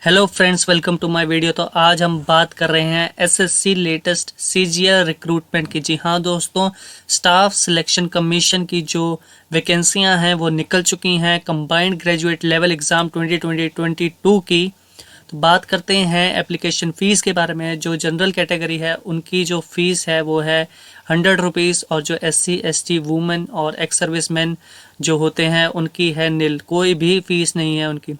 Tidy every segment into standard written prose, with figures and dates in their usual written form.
Hello friends, welcome to my video. तो आज हम बात कर रहे हैं एसएससी लेटेस्ट सीजीएल रिक्रूटमेंट की। जी हाँ दोस्तों, स्टाफ सिलेक्शन कमीशन की जो वैकेंसियां हैं वो निकल चुकी हैं कंबाइंड ग्रेजुएट लेवल एग्ज़ाम 2020-22 की। तो बात करते हैं एप्लीकेशन फ़ीस के बारे में। जो जनरल कैटेगरी है उनकी जो फ़ीस है वो है 100 रुपीज़, और जो एससी एसटी वुमेन और एक्स सर्विस मैन जो होते हैं उनकी है निल, कोई भी फ़ीस नहीं है उनकी।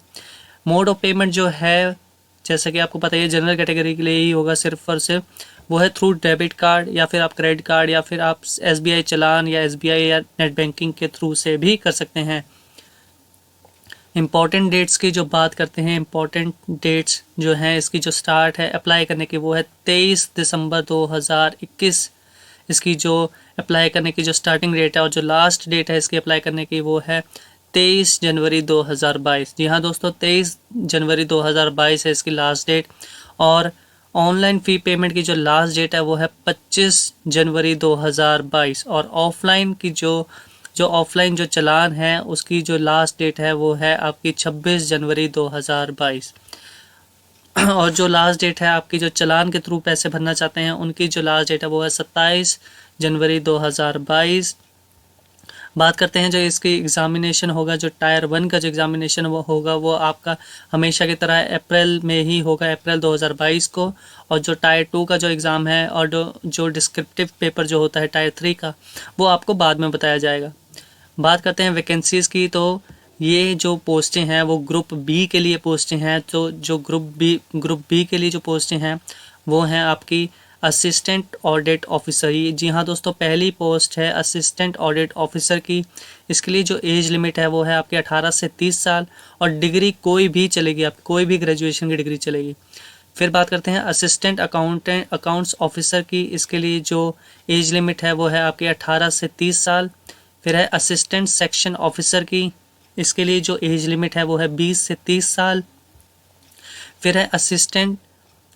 मोड ऑफ पेमेंट जो है, जैसा कि आपको पता है, जनरल कैटेगरी के लिए ही होगा सिर्फ और सिर्फ, वो है थ्रू डेबिट कार्ड या फिर आप क्रेडिट कार्ड या फिर आप एसबीआई चलान या एसबीआई या नेट बैंकिंग के थ्रू से भी कर सकते हैं। इम्पॉर्टेंट डेट्स की जो बात करते हैं, इम्पॉर्टेंट डेट्स जो हैं इसकी जो स्टार्ट है अप्लाई करने की वो है 23 दिसंबर 2021। इसकी जो अप्लाई करने की जो स्टार्टिंग डेट है और जो लास्ट डेट है इसकी अप्लाई करने की वो है 23 जनवरी 2022। जी हाँ दोस्तों, 23 जनवरी 2022 है इसकी लास्ट डेट। और ऑनलाइन फ़ी पेमेंट की जो लास्ट डेट है वो है 25 जनवरी 2022। और ऑफलाइन की जो ऑफलाइन जो चालान है उसकी जो लास्ट डेट है वो है आपकी 26 जनवरी 2022। और जो लास्ट डेट है आपकी जो चालान के थ्रू पैसे भरना चाहते हैं उनकी जो लास्ट डेट है वो है 27 जनवरी 2022। बात करते हैं जो इसकी एग्ज़ामिनेशन होगा, जो टायर 1 का जो एग्ज़ामिनेशन वो होगा वो आपका हमेशा की तरह अप्रैल में ही होगा, अप्रैल 2022 को। और जो टायर 2 का जो एग्ज़ाम है और जो डिस्क्रिप्टिव पेपर जो होता है टायर 3 का, वो आपको बाद में बताया जाएगा। बात करते हैं वैकेंसीज़ की। तो ये जो पोस्टें हैं वो ग्रुप बी के लिए पोस्टें हैं। तो जो ग्रुप बी के लिए जो पोस्टें हैं वो हैं आपकी असिस्टेंट ऑडिट ऑफिसर। ये जी हाँ दोस्तों, पहली पोस्ट है असिस्टेंट ऑडिट ऑफिसर की। इसके लिए जो एज लिमिट है वो है आपकी 18 से 30 साल, और डिग्री कोई भी चलेगी, आपकी कोई भी ग्रेजुएशन की डिग्री चलेगी। फिर बात करते हैं असिस्टेंट अकाउंट्स ऑफिसर की। इसके लिए जो एज लिमिट है वो है आपकी 18 से 30 साल। फिर है असिस्टेंट सेक्शन ऑफिसर की। इसके लिए जो एज लिमिट है वो है 20 से 30 साल। फिर है असिस्टेंट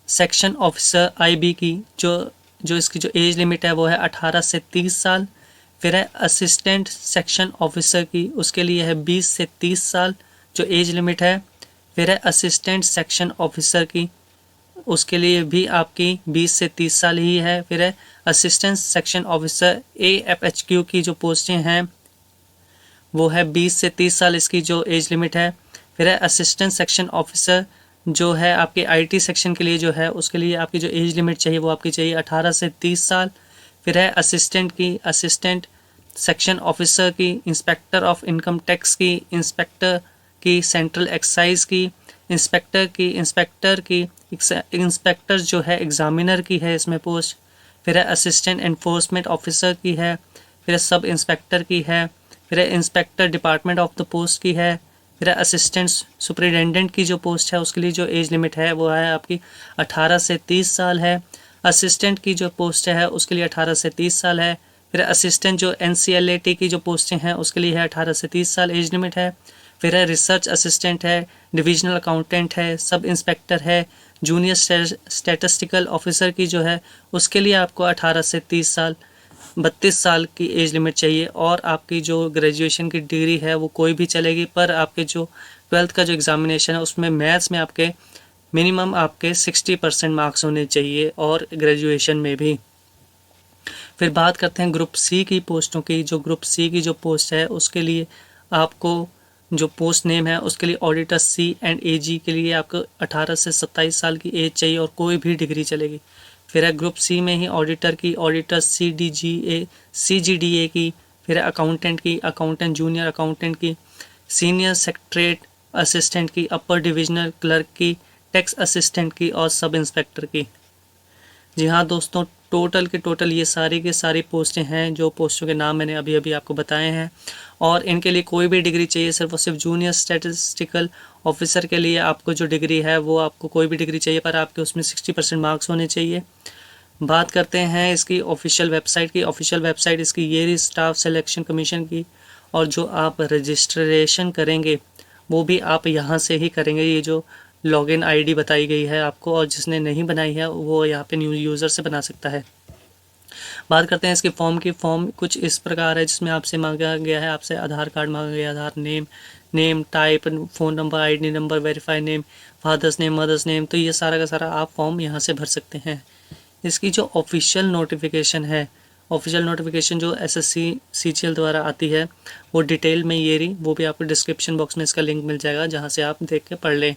सेक्शन ऑफिसर आईबी की, जो इसकी जो एज लिमिट है वो है 18 से 30 साल। फिर है असिस्टेंट सेक्शन ऑफिसर की, उसके लिए है 20 से 30 साल जो एज लिमिट है। फिर है असिस्टेंट सेक्शन ऑफिसर की, उसके लिए भी आपकी 20 से 30 साल ही है। फिर है असिस्टेंट सेक्शन ऑफिसर AFHQ की जो पोस्टें हैं वो है 20 से 30 साल, इसकी जो एज लिमिट है। फिर है असिस्टेंट सेक्शन ऑफिसर जो है आपके IT सेक्शन के लिए जो है, उसके लिए आपकी जो एज लिमिट चाहिए वो आपकी चाहिए 18 से 30 साल। फिर है असिस्टेंट सेक्शन ऑफिसर की, इंस्पेक्टर ऑफ इनकम टैक्स की, इंस्पेक्टर की, सेंट्रल एक्साइज की, इंस्पेक्टर जो है एग्जामिनर की है इसमें पोस्ट। फिर है असिस्टेंट एनफोर्समेंट ऑफिसर की है। फिर है सब इंस्पेक्टर की है। फिर है inspector department of the post की है। फिर है असिस्टेंट सुपरिटेंडेंट की जो पोस्ट है उसके लिए जो एज लिमिट है वो है आपकी 18 से 30 साल है। असिस्टेंट की जो पोस्ट है उसके लिए 18 से 30 साल है। फिर असिस्टेंट जो NCLAT की जो पोस्टें हैं उसके लिए है 18 से 30 साल एज लिमिट है। फिर है रिसर्च असिस्टेंट है, डिविजनल अकाउंटेंट है, सब इंस्पेक्टर है, जूनियर स्टैटिस्टिकल ऑफिसर की जो है उसके लिए आपको 18 से 30 साल 32 साल की एज लिमिट चाहिए। और आपकी जो ग्रेजुएशन की डिग्री है वो कोई भी चलेगी, पर आपके जो 12th का जो एग्ज़ामिनेशन है उसमें मैथ्स में आपके मिनिमम आपके 60% मार्क्स होने चाहिए, और ग्रेजुएशन में भी। फिर बात करते हैं ग्रुप सी की पोस्टों की। जो ग्रुप सी की जो पोस्ट है उसके लिए आपको जो पोस्ट नेम है उसके लिए ऑडिटर C&AG के लिए आपको 18 से 27 साल की एज चाहिए, और कोई भी डिग्री चलेगी। फिर है ग्रुप सी में ही ऑडिटर की, ऑडिटर CGDA की। फिर है अकाउंटेंट की, अकाउंटेंट जूनियर अकाउंटेंट की, सीनियर सेक्रेटरीट असिस्टेंट की, अपर डिविजनल क्लर्क की, टैक्स असिस्टेंट की, और सब इंस्पेक्टर की। जी हाँ दोस्तों, टोटल के टोटल ये सारी की सारी पोस्टें हैं जो पोस्टों के नाम मैंने अभी अभी आपको बताए हैं। और इनके लिए कोई भी डिग्री चाहिए, सिर्फ और सिर्फ जूनियर स्टैटिस्टिकल ऑफिसर के लिए आपको जो डिग्री है वो आपको कोई भी डिग्री चाहिए, पर आपके उसमें 60% मार्क्स होने चाहिए। बात करते हैं इसकी ऑफिशियल वेबसाइट की। ऑफिशियल वेबसाइट इसकी ये रही, स्टाफ सिलेक्शन कमीशन की। और जो आप रजिस्ट्रेशन करेंगे वो भी आप यहाँ से ही करेंगे। ये जो लॉगिन आईडी बताई गई है आपको, और जिसने नहीं बनाई है वो यहाँ पे न्यू यूज़र से बना सकता है। बात करते हैं इसके फॉर्म की। फॉर्म कुछ इस प्रकार है, जिसमें आपसे मांगा गया है, आपसे आधार कार्ड मांगा गया, Aadhaar name type, phone number, ID number, verify name, father's name, mother's name. तो ये सारा का सारा आप फॉर्म यहाँ से भर सकते हैं। इसकी जो ऑफिशियल नोटिफिकेशन है, ऑफिशियल नोटिफिकेशन जो एसएससी सीजीएल द्वारा आती है, वो डिटेल में ये रही, वो भी आपको डिस्क्रिप्शन बॉक्स में इसका लिंक मिल जाएगा, जहाँ से आप देख के पढ़ लें।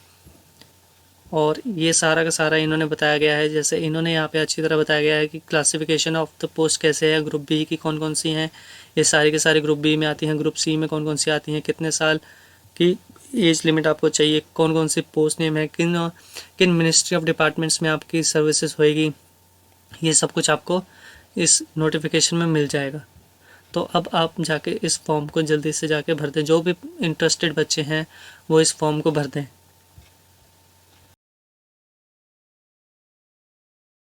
और ये सारा का सारा इन्होंने बताया गया है, जैसे इन्होंने यहाँ पे अच्छी तरह बताया गया है कि क्लासिफिकेशन ऑफ द पोस्ट कैसे है, ग्रुप बी की कौन कौन सी हैं, ये सारी के सारे ग्रुप बी में आती हैं, ग्रुप सी में कौन कौन सी आती हैं, कितने साल की एज लिमिट आपको चाहिए, कौन कौन सी पोस्ट नेम है, किन किन मिनिस्ट्री ऑफ डिपार्टमेंट्स में आपकी सर्विसेज होएगी, ये सब कुछ आपको इस नोटिफिकेशन में मिल जाएगा। तो अब आप जाके इस फॉर्म को जल्दी से जाके भर दें। जो भी इंटरेस्टेड बच्चे हैं वो इस फॉर्म को भर दें।